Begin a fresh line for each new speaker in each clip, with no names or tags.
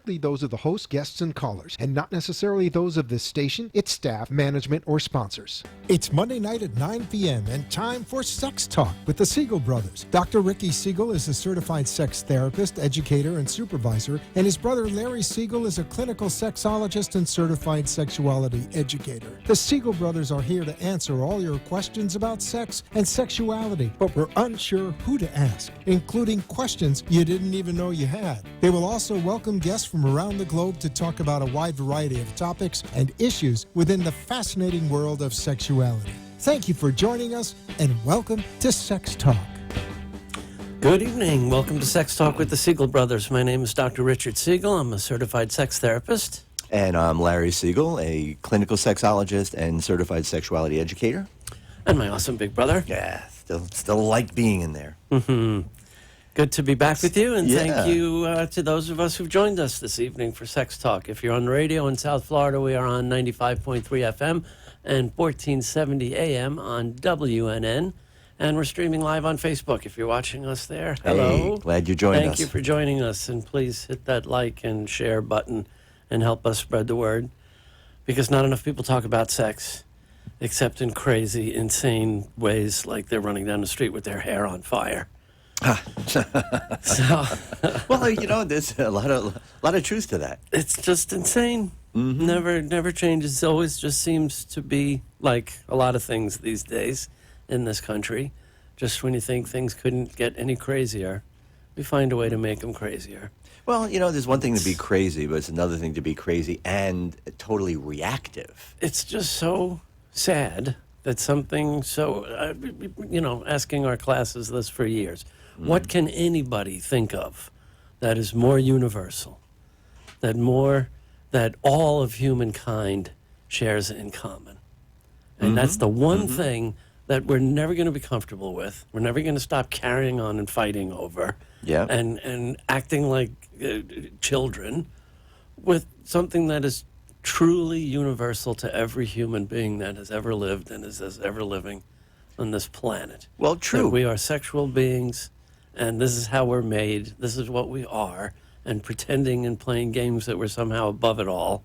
strictly those of the host, guests, and callers, and not necessarily those of this station, its staff, management, or sponsors. It's Monday night at 9 p.m. and time for Sex Talk with the Siegel brothers. Dr. Ricky Siegel is a certified sex therapist, educator, and supervisor, and his brother Larry Siegel is a clinical sexologist and certified sexuality educator. The Siegel brothers are here to answer all your questions about sex and sexuality, but we're unsure who to ask, including questions you didn't even know you had. They will also welcome guests from around the globe to talk about a wide variety of topics and issues within the fascinating world of sexuality. Thank you for joining us, and welcome to Sex Talk.
Good evening. Welcome to Sex Talk with the Siegel brothers. My name is Dr. Richard Siegel. I'm a certified sex therapist.
And I'm Larry Siegel, a clinical sexologist and certified sexuality educator.
And my awesome big brother.
Yeah, still like being in there.
Mm-hmm. Good to be back with you, and thank you to those of us who've joined us this evening for Sex Talk. If you're on the radio in South Florida, we are on 95.3 FM and 1470 AM on WNN. And we're streaming live on Facebook. If you're watching us there, hello.
Hey, glad you joined us.
Thank you for joining us, and please hit that like and share button and help us spread the word, because not enough people talk about sex, except in crazy, insane ways, like they're running down the street with their hair on fire. So,
well, you know, there's a lot of truth to that.
It's just insane. Mm-hmm. Never changes. It always just seems to be like a lot of things these days in this country. Just when you think things couldn't get any crazier, we find a way to make them crazier.
Well, you know, there's one thing to be crazy, but it's another thing to be crazy and totally reactive.
It's just so sad that something so, asking our classes this for years. What can anybody think of that is more universal, that all of humankind shares in common? And that's the one thing that we're never going to be comfortable with. We're never going to stop carrying on and fighting over and acting like children with something that is truly universal to every human being that has ever lived and is ever living on this planet.
Well, true.
That we are sexual beings, and this is how we're made. This is what we are. And pretending and playing games that we're somehow above it all,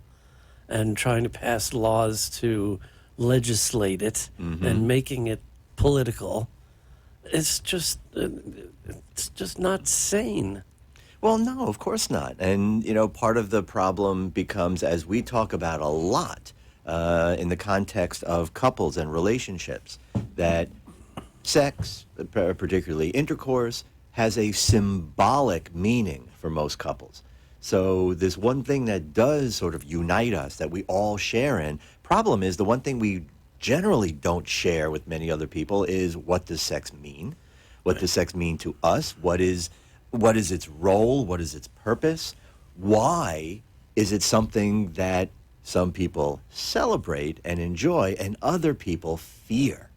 and trying to pass laws to legislate it and making it political, it's just not sane.
Well, no, of course not. And, you know, part of the problem becomes, as we talk about a lot in the context of couples and relationships, that sex, particularly intercourse, has a symbolic meaning for most couples. So this one thing that does sort of unite us, that we all share in, problem is the one thing we generally don't share with many other people is, what does sex mean? What does sex mean to us? What is its role? What is its purpose? Why is it something that some people celebrate and enjoy and other people fear?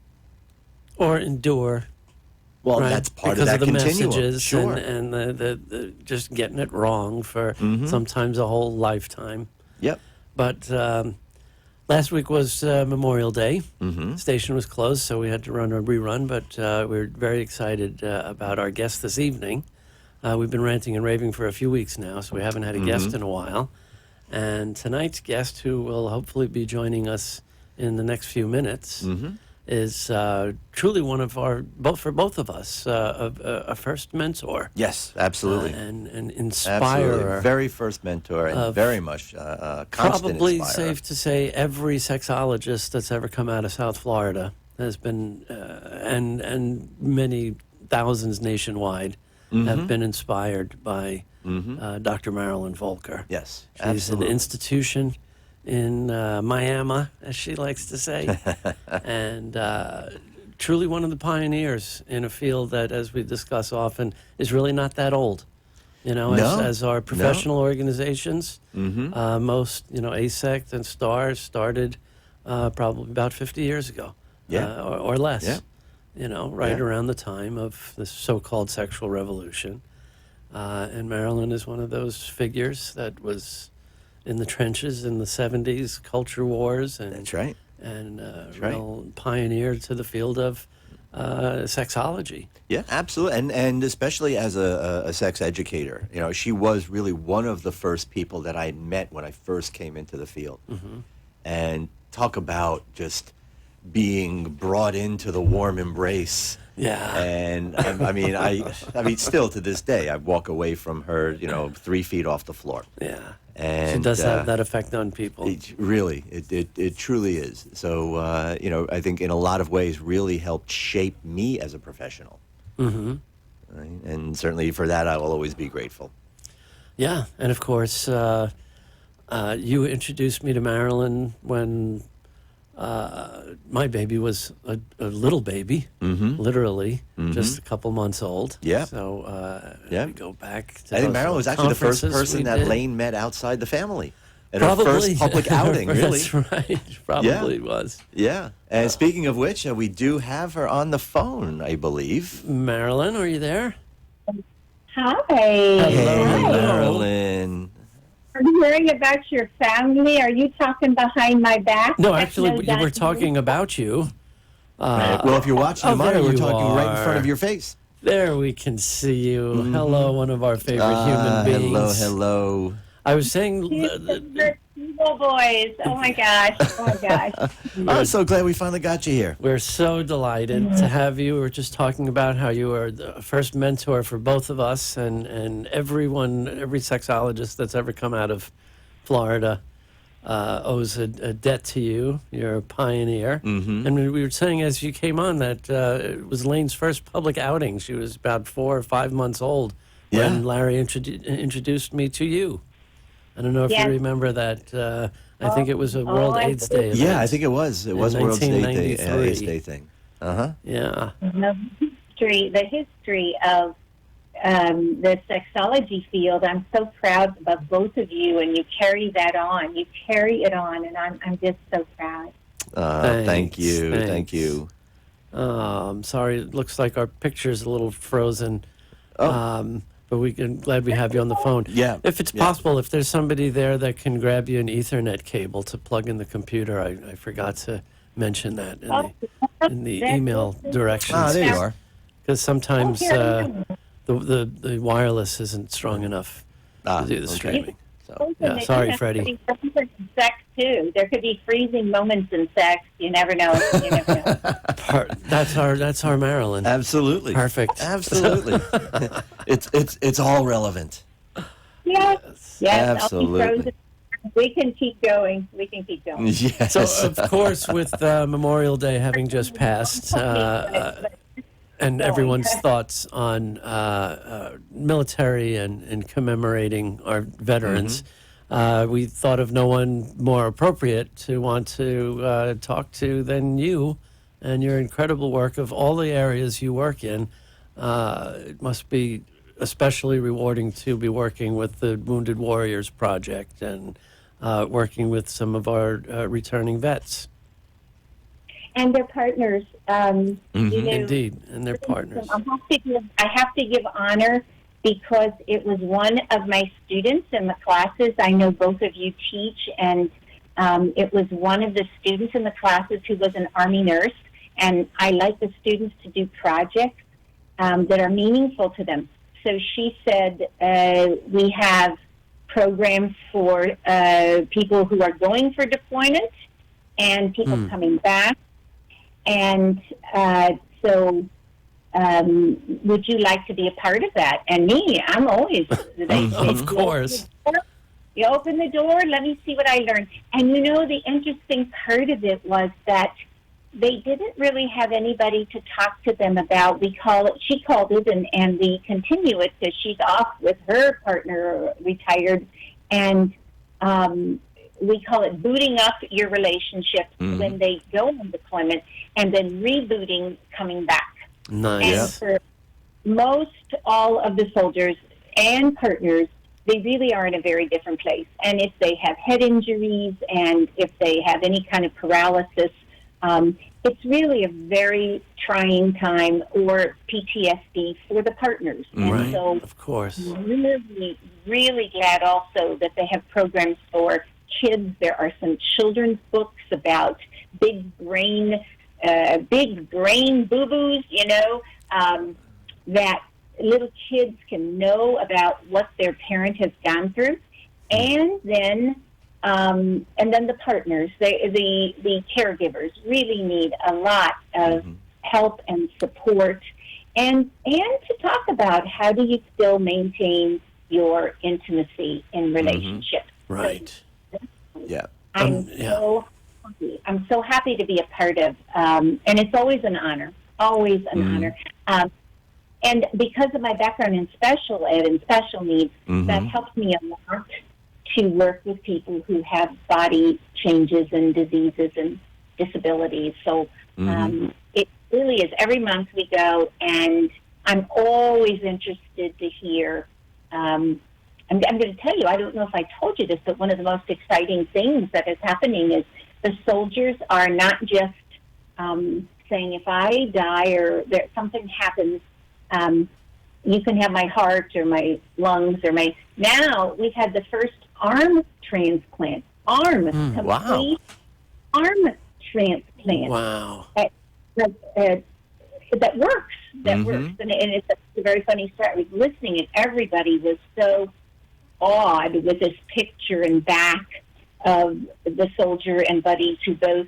Or endure.
Well,
right?
that's part
because
of that
the
continuum.
Messages
sure.
and the just getting it wrong for sometimes a whole lifetime.
Yep.
But last week was Memorial Day. Station was closed, so we had to run a rerun. But we're very excited about our guest this evening. We've been ranting and raving for a few weeks now, so we haven't had a guest in a while. And tonight's guest, who will hopefully be joining us in the next few minutes, is truly one of our, for both of us, a first mentor.
Yes, absolutely.
And inspirer.
Absolutely. Very first mentor, and very much constant
probably
inspirer.
safe to say every sexologist that's ever come out of South Florida has been, and many thousands nationwide, have been inspired by Dr. Marilyn Volker.
Yes,
She's
absolutely.
an institution in Miami, as she likes to say, and truly one of the pioneers in a field that, as we discuss often, is really not that old. You know, as our professional organizations, most, ASECT and STAR started probably about 50 years ago, or less.
Yeah.
Right around the time of the so-called sexual revolution. And Marilyn is one of those figures that was in the trenches in the 70s, culture wars, and
That's right.
And real pioneer to the field of sexology.
Yeah, absolutely, and especially as a sex educator, she was really one of the first people that I met when I first came into the field, and talk about just being brought into the warm embrace.
Yeah.
And I mean, still to this day, I walk away from her, 3 feet off the floor.
Yeah.
And
She does have that effect on people.
It truly is. So, I think in a lot of ways really helped shape me as a professional.
Mm-hmm.
Right? And certainly for that, I will always be grateful.
Yeah, and of course, you introduced me to Marilyn when my baby was a little baby, literally, just a couple months old.
Yeah.
So we go back to
I think
those
Marilyn was actually the first
conferences
person
we
that
did.
Lane met outside the family. At
Probably.
her first public outing, really.
That's right. Probably was.
Yeah. And speaking of which, we do have her on the phone, I believe.
Marilyn, are you there?
Hi.
Hello.
Hey,
Hello.
Marilyn.
I'm hearing about your family. Are you talking behind my back?
No,
That's
actually,
no
we were
done.
talking about you.
Well, if you're watching the
there
monitor, we're
you
talking right in
are.
front of your face.
There we can see you. Hello, one of our favorite human beings.
Hello.
I was saying,
Siegel boys. Oh my gosh. Oh my gosh.
I'm so glad we finally got you here.
we're so delighted to have you. We were just talking about how you were the first mentor for both of us, and every sexologist that's ever come out of Florida owes a debt to you. You're a pioneer. And we were saying as you came on that it was Lane's first public outing. She was about 4 or 5 months old when Larry introduced me to you. I don't know if
Yes.
you remember that. I think it was a World
I
AIDS
do.
Day event.
Yeah, I think it was. It was a World AIDS
1993.
Day thing. Uh-huh.
Yeah.
The history of the sexology field. I'm so proud of both of you, and you carry that on. You carry it on, and I'm just so proud.
Thank you.
Thanks.
Thank you.
I'm sorry. It looks like our picture's a little frozen.
Oh.
But glad we have you on the phone.
Yeah,
If it's
yeah.
possible, if there's somebody there that can grab you an Ethernet cable to plug in the computer, I forgot to mention that in the email directions.
Ah, there you are.
Because sometimes the wireless isn't strong enough to do the
okay.
streaming. So,
Yeah,
sorry, Freddie.
Sex too. There could be freezing moments in sex. You never know. You never know.
That's our Marilyn.
Absolutely.
Perfect.
Absolutely. it's all relevant.
Yes.
Absolutely.
I'll be frozen. We can keep going.
Yes.
So, of course, with Memorial Day having just passed, and everyone's thoughts on military and commemorating our veterans, we thought of no one more appropriate to want to talk to than you and your incredible work of all the areas you work in. It must be especially rewarding to be working with the Wounded Warriors Project and working with some of our returning vets.
And their partners. You know,
Indeed, and their partners.
I have to give honor because it was one of my students in the classes. I know both of you teach, and it was one of the students in the classes who was an Army nurse. And I like the students to do projects that are meaningful to them. So she said, we have programs for people who are going for deployment and people coming back. And so would you like to be a part of that? And me, I'm always...
Of course.
You open the door, let me see what I learned. And you know, the interesting part of it was that they didn't really have anybody to talk to them about. She called it, and we continue it because she's off with her partner, retired, and we call it booting up your relationship when they go on deployment, and then rebooting coming back.
Nice.
And for most all of the soldiers and partners, they really are in a very different place. And if they have head injuries and if they have any kind of paralysis, it's really a very trying time, or PTSD for the partners. And
Right,
so
of course.
really, really glad also that they have programs for kids. There are some children's books about big brain big brain boo-boos, that little kids can know about what their parent has gone through, and then the partners, the caregivers really need a lot of help and support, and to talk about how do you still maintain your intimacy in relationships.
Right.
Yeah.
I'm so happy to be a part of, and it's always an honor, honor. And because of my background in special ed and special needs, that helps me a lot to work with people who have body changes and diseases and disabilities. So it really is. Every month we go, and I'm always interested to hear. I'm going to tell you, I don't know if I told you this, but one of the most exciting things that is happening is the soldiers are not just saying, if I die or something happens, you can have my heart or my lungs or my... Now we've had the first arm transplant. Complete arm transplant.
Wow.
That works. Works. And it's a very funny story. I was listening, and everybody was so awed with this picture and back of the soldier and buddies who both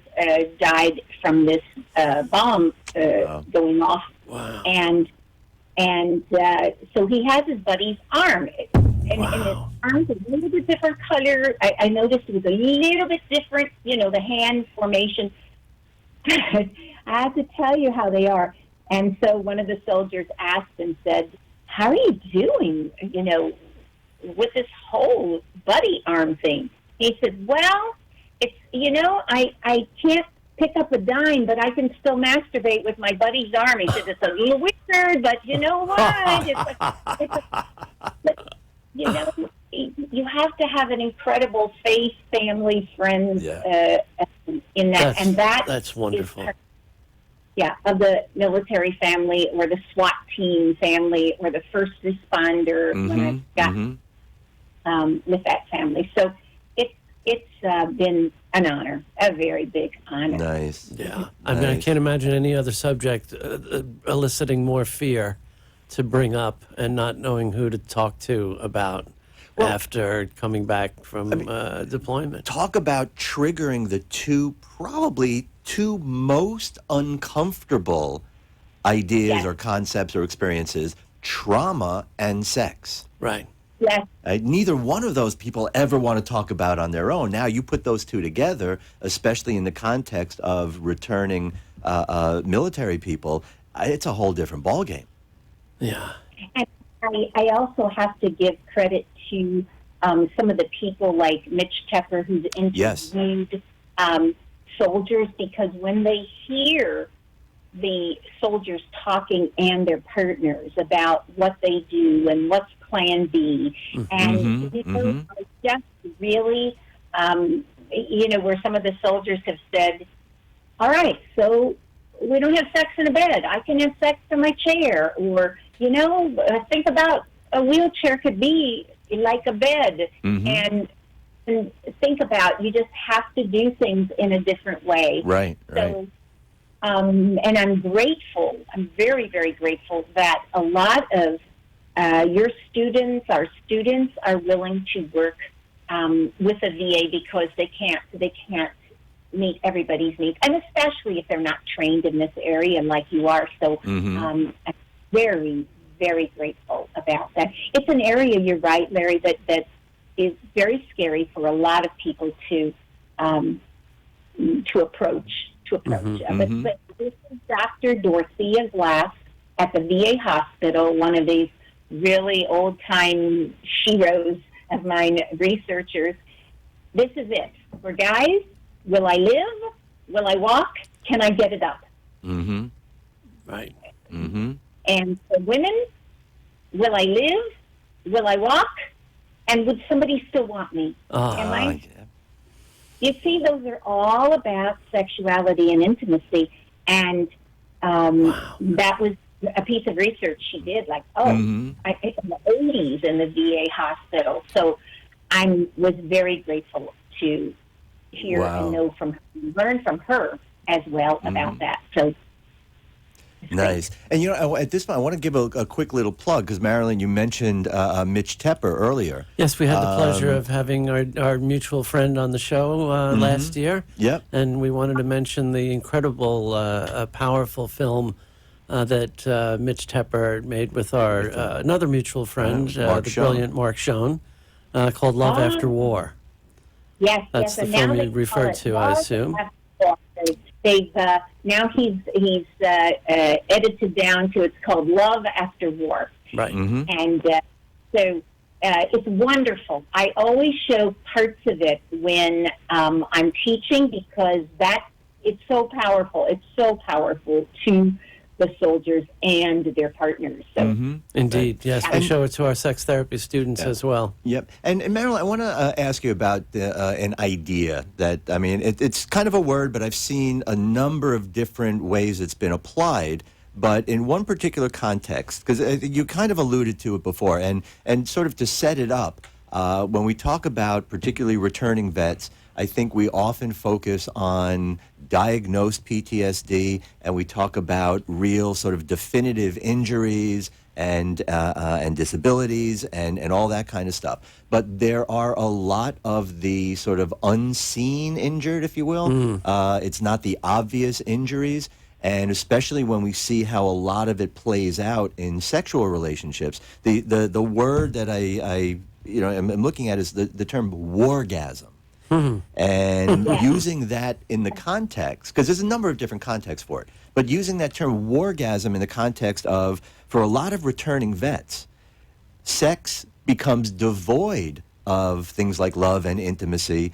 died from this bomb going off.
Wow.
And so he has his buddy's arm. And his arm's a little bit different color. I noticed it was a little bit different, the hand formation. I have to tell you how they are. And so one of the soldiers asked and said, how are you doing, with this whole buddy arm thing? He said, well, it's, I can't pick up a dime, but I can still masturbate with my buddy's arm. He said, it's a little weird, but you know what? You have to have an incredible faith, family, friends in that.
That's wonderful.
Of the military family or the SWAT team family or the first responder when I got with that family. So it's been an honor, a very big honor.
Nice.
Yeah. I mean, I can't imagine any other subject eliciting more fear to bring up and not knowing who to talk to about after coming back from deployment.
Talk about triggering the probably two most uncomfortable ideas or concepts or experiences, trauma and sex.
Right.
Yes.
Neither one of those people ever want to talk about on their own. Now you put those two together, especially in the context of returning military people, it's a whole different ballgame.
Yeah.
And I also have to give credit to some of the people like Mitch Tepper, who's interviewed soldiers, because when they hear the soldiers talking and their partners about what they do and what's plan B, and just really, where some of the soldiers have said, all right, so we don't have sex in a bed. I can have sex in my chair. Or, think about a wheelchair could be like a bed. And think about, you just have to do things in a different way.
Right.
So, and I'm grateful. I'm very, very grateful that a lot of our students are willing to work with the VA because they can't meet everybody's needs, and especially if they're not trained in this area like you are. So I'm very, very grateful about that. It's an area, you're right, Larry, that is very scary for a lot of people to approach. But this is Dr. Dorothea Glass at the VA hospital, one of these really old-time sheroes of mine, researchers. This is it. For guys, will I live? Will I walk? Can I get it up?
Right.
And for women, will I live? Will I walk? And would somebody still want me? You see, those are all about sexuality and intimacy. And that was a piece of research she did, in the 80s in the VA hospital. So I was very grateful to hear and know from her, learn from her as well about that. So.
Nice. And, at this point, I want to give a quick little plug, because, Marilyn, you mentioned Mitch Tepper earlier.
Yes, we had the pleasure of having our mutual friend on the show last year.
Yep.
And we wanted to mention the incredible, powerful film that Mitch Tepper made with our another mutual friend, the brilliant Mark Schoen, called Love After War.
Yes,
That's the
and
film
now
you referred to, I assume.
They've now he's edited down to, it's called Love After War.
Right.
And so it's wonderful. I always show parts of it when I'm teaching, because it's so powerful. It's so powerful to the soldiers and their partners. So.
Indeed, yes. We show it to our sex therapy students as well.
Yep. And Marilyn, I want to ask you about an idea that, I mean, it's kind of a word, but I've seen a number of different ways it's been applied. But in one particular context, because you kind of alluded to it before, and sort of to set it up, when we talk about particularly returning vets, I think we often focus on diagnosed PTSD, and we talk about real sort of definitive injuries and disabilities and all that kind of stuff. But there are a lot of the sort of unseen injured, if you will. It's not the obvious injuries. And especially when we see how a lot of it plays out in sexual relationships, the word that I'm looking at is the term wargasm. And using that in the context, because there's a number of different contexts for it, but using that term wargasm in the context of, for a lot of returning vets, sex becomes devoid of things like love and intimacy,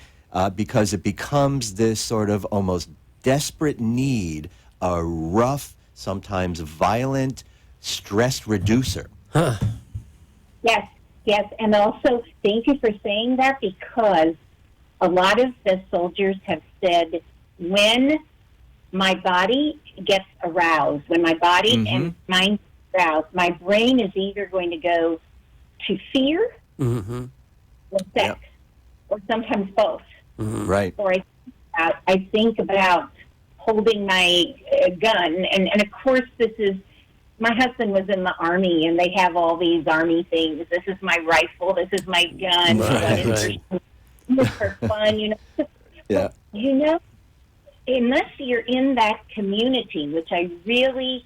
because it becomes this sort of almost desperate need, a rough, sometimes violent stress reducer.
Yes, and also thank you for saying that, because a lot of the soldiers have said, when my body gets aroused, when my body and mind get aroused, my brain is either going to go to fear or sex, or sometimes both.
Right.
Or I think about holding my gun, and of course my husband was in the Army, and they have all these Army things. This is my rifle, this is my gun.
Right.
For fun,
Yeah.
But, unless you're in that community, which I really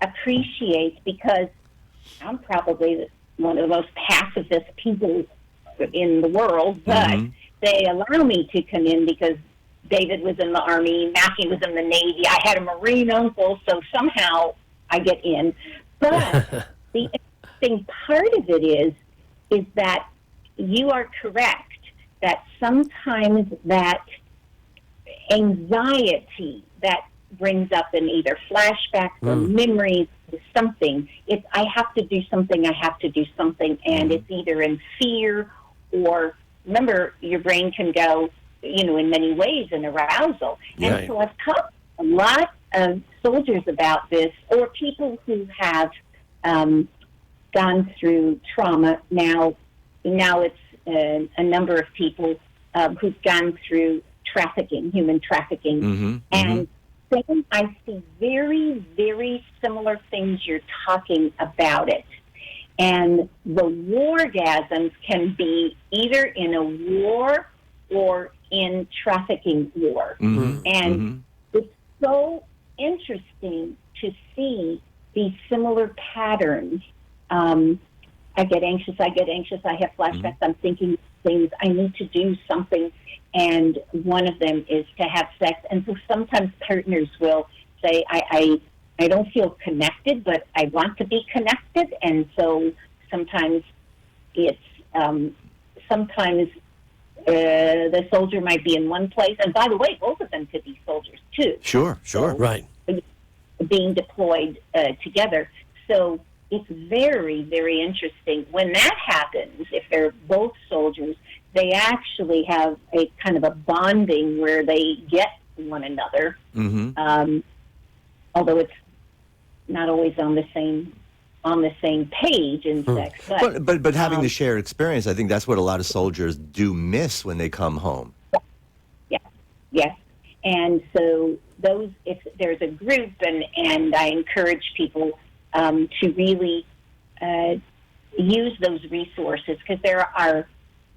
appreciate, because I'm probably one of the most pacifist people in the world, but they allow me to come in because David was in the Army, Matthew was in the Navy, I had a Marine uncle, so somehow I get in. But the interesting part of it is that you are correct, that sometimes that anxiety that brings up in either flashbacks or memories or something, it's I have to do something, and it's either in fear or, remember, your brain can go, in many ways in arousal. And so I've talked to a lot of soldiers about this, or people who have gone through trauma. Now it's a number of people who've gone through trafficking, human trafficking, and then I see very, very similar things you're talking about it. And the wargasms can be either in a war or in trafficking war. And it's so interesting to see these similar patterns. I get anxious, I have flashbacks, I'm thinking things, I need to do something, and one of them is to have sex. And so sometimes partners will say, I don't feel connected, but I want to be connected. And so sometimes it's, the soldier might be in one place. And by the way, both of them could be soldiers too.
Sure.
So,
right.
Being deployed together. So it's very, very interesting. When that happens, if they're both soldiers, they actually have a kind of a bonding where they get one another. Although it's not always on the same page in sex.
But having the shared experience, I think that's what a lot of soldiers do miss when they come home.
Yes. And so those, if there's a group, and I encourage people to really use those resources, because there are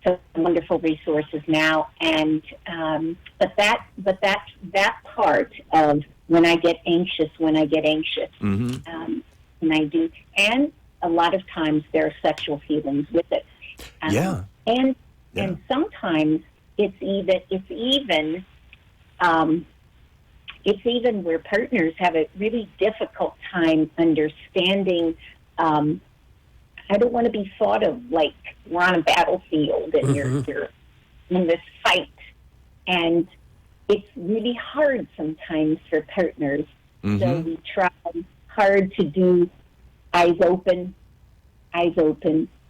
some wonderful resources now. And but that part of when I get anxious,
Mm-hmm.
and I do, and a lot of times there are sexual feelings with it.
Yeah.
And
Yeah.
sometimes it's even where partners have a really difficult time understanding. I don't want to be thought of like we're on a battlefield and you're in this fight, and it's really hard sometimes for partners.
Mm-hmm.
So we try hard to do eyes open.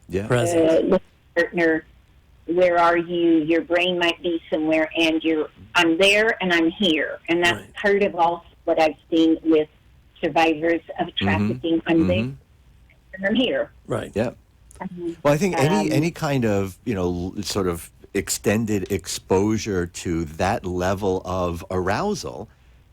Yeah.
Present.
Look at the partner. Where are you? Your brain might be somewhere, and I'm there and I'm here. And that's
Right.
part of also what I've seen with survivors of trafficking. I'm there and I'm here.
Right.
Yeah. Well, I think any kind of, sort of extended exposure to that level of arousal,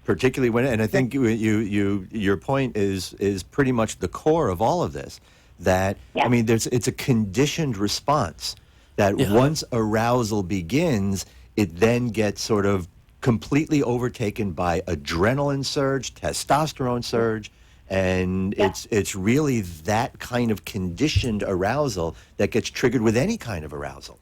particularly when, and I think your point is pretty much the core of all of this. That
Yeah.
I mean, it's a conditioned response that
Yeah.
once arousal begins, it then gets sort of completely overtaken by adrenaline surge, testosterone surge. And
Yeah.
it's really that kind of conditioned arousal that gets triggered with any kind of arousal.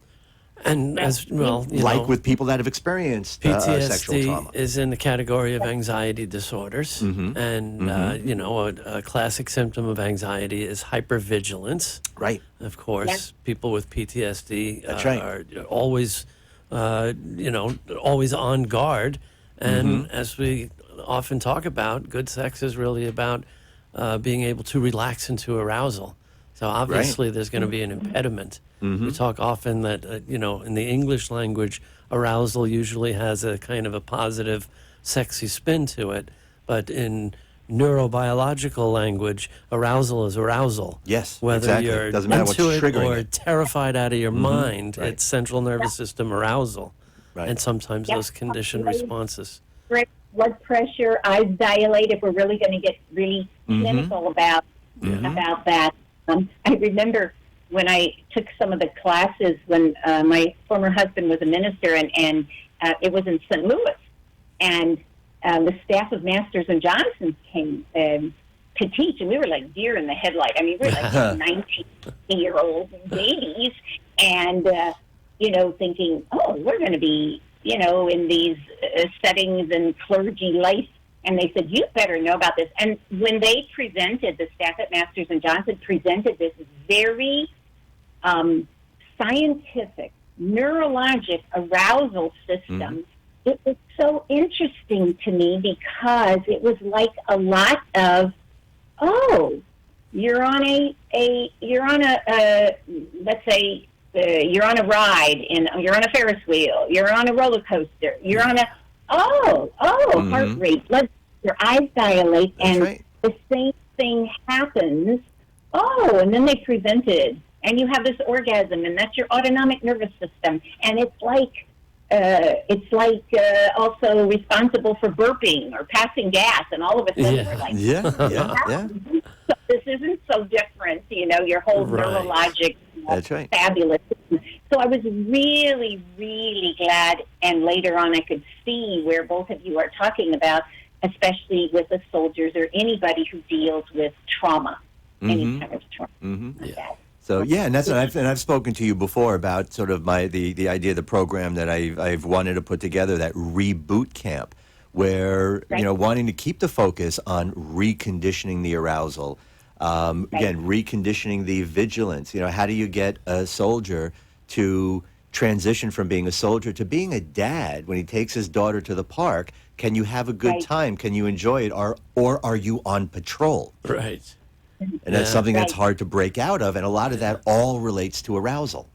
And as well,
Like with people that have experienced sexual
PTSD
trauma.
is in the category of anxiety disorders, and a classic symptom of anxiety is hypervigilance.
Right.
Of course, people with PTSD
That's right.
are always, always on guard. And as we often talk about, good sex is really about being able to relax into arousal. So obviously, there's going to be an impediment. We talk often that in the English language, arousal usually has a kind of a positive, sexy spin to it, but in neurobiological language, arousal is arousal.
Yes,
Whether
exactly.
you're
Doesn't matter what's
into it
triggering
or
it.
terrified out of your mind,
Right.
it's central nervous system arousal,
Right.
and sometimes those conditioned responses.
Blood pressure, eyes dilate. If we're really going to get really clinical about that, I remember when I took some of the classes when my former husband was a minister, and it was in St. Louis, and the staff of Masters and Johnsons came to teach, and we were like deer in the headlight. I mean, we were like 19-year-old babies, and thinking, oh, we're going to be in these settings and clergy life. And they said, you better know about this. And when they presented, the staff at Masters and Johnson presented this very scientific, neurologic arousal system, it was so interesting to me because it was like a lot of, you're on let's say, you're on a ride, you're on a Ferris wheel, you're on a roller coaster, you're on a, heart rate, your eyes dilate,
That's
and
right.
the same thing happens. And then they presented, and you have this orgasm, and that's your autonomic nervous system, and it's like also responsible for burping or passing gas, and all of a sudden we're like,
Yeah.
so this isn't so different, your whole
Right.
neurologic,
That's right.
fabulous. So I was really, really glad, and later on I could see where both of you are talking about, especially with the soldiers or anybody who deals with trauma, any kind of trauma. Like that.
So yeah, and I've spoken to you before about sort of the idea of the program that I've wanted to put together, that reboot camp, where wanting to keep the focus on reconditioning the arousal, again reconditioning the vigilance. How do you get a soldier to transition from being a soldier to being a dad when he takes his daughter to the park? Can you have a good time? Can you enjoy it, or are you on patrol?
Right.
And that's something that's hard to break out of, and a lot of that all relates to arousal.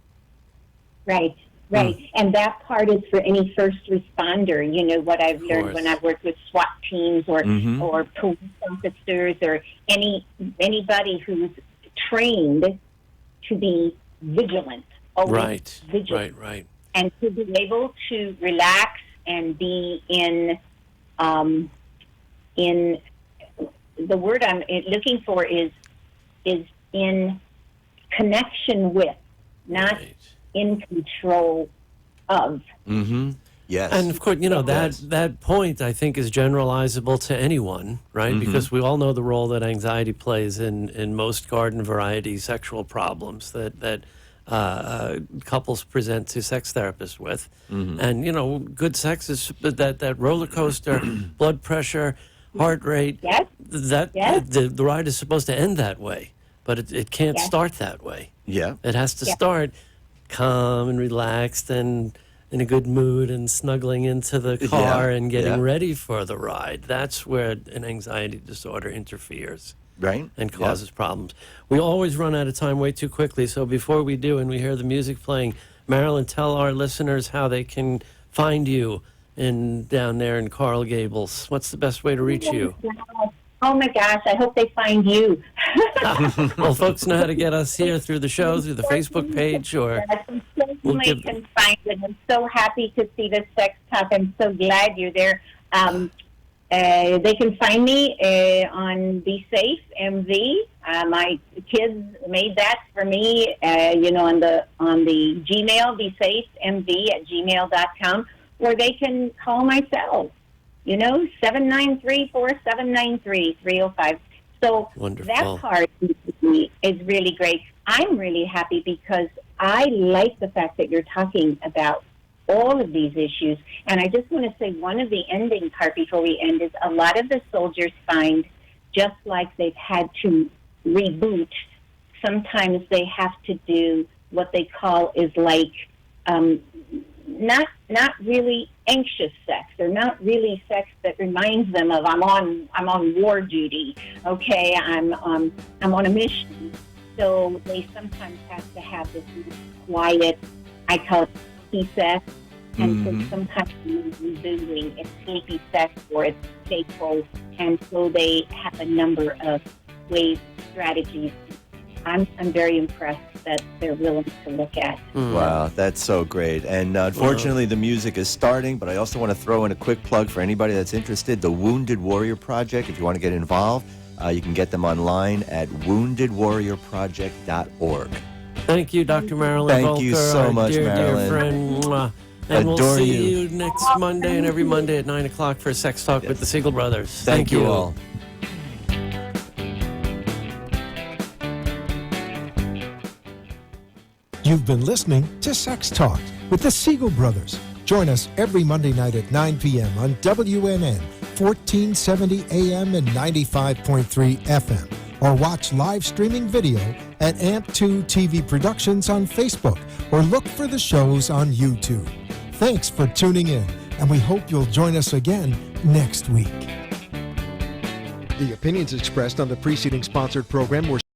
Right. And that part is for any first responder. What I've learned when I've worked with SWAT teams or police officers or anybody who's trained to be vigilant. Always vigilant.
Right.
And to be able to relax and be in in the word I'm looking for is in connection with, not
Right.
in control of.
Mm-hmm. Yes.
And of course, you know,
Yes.
that point I think is generalizable to anyone, right?
Mm-hmm.
Because we all know the role that anxiety plays in most garden variety sexual problems that couples present to sex therapists with.
Mm-hmm.
And you know, good sex is that roller coaster, blood pressure, heart rate.
Yes.
That
Yes.
the ride is supposed to end that way, but it can't
Yes.
start that way.
Yeah.
It has to
Yeah.
start calm and relaxed and in a good mood and snuggling into the car
Yeah,
and getting
yeah.
ready for the ride. That's where an anxiety disorder interferes
Right.
and
Yeah.
causes problems. We always run out of time way too quickly. So before we do and we hear the music playing, Marilyn, tell our listeners how they can find you down there in Coral Gables. What's the best way to reach you?
Oh my gosh, I hope they find you.
Well, folks know how to get us here through the show, through the Facebook page, or
Yes, and
we'll
certainly
give-
can find it. I'm so happy to see the Sex Talk. I'm so glad you're there. They can find me on Be Safe MV. My kids made that for me, on the Gmail, Be Safe MV at gmail.com, or they can call my cell, 793-4793-305. So
Wonderful.
that part is really great. I'm really happy because I like the fact that you're talking about all of these issues. And I just want to say one of the ending part before we end is a lot of the soldiers find, just like they've had to reboot, sometimes they have to do what they call is like not really anxious sex, or not really sex that reminds them of I'm on war duty. Okay, I'm on a mission. So they sometimes have to have this quiet, I call it sleepy sex, and so sometimes rebooting it's sleepy sex or it's fateful, and so they have a number of ways, strategies. I'm very impressed that they're willing to look at.
Wow, that's so great. And unfortunately, the music is starting, but I also want to throw in a quick plug for anybody that's interested. The Wounded Warrior Project, if you want to get involved, you can get them online at woundedwarriorproject.org.
Thank you, Dr. Marilyn
Thank
Volker,
you so
our
much,
dear,
Marilyn.
dear friend. Mwah. And we'll
Adore
see
you.
you next Monday and every Monday at 9 o'clock for Sex Talk with the Siegel Brothers.
Thank you all.
You've been listening to Sex Talk with the Siegel Brothers. Join us every Monday night at 9 p.m. on WNN, 1470 AM and 95.3 FM. Or watch live streaming video at AMP2 TV Productions on Facebook, or look for the shows on YouTube. Thanks for tuning in, and we hope you'll join us again next week.
The opinions expressed on the preceding sponsored program were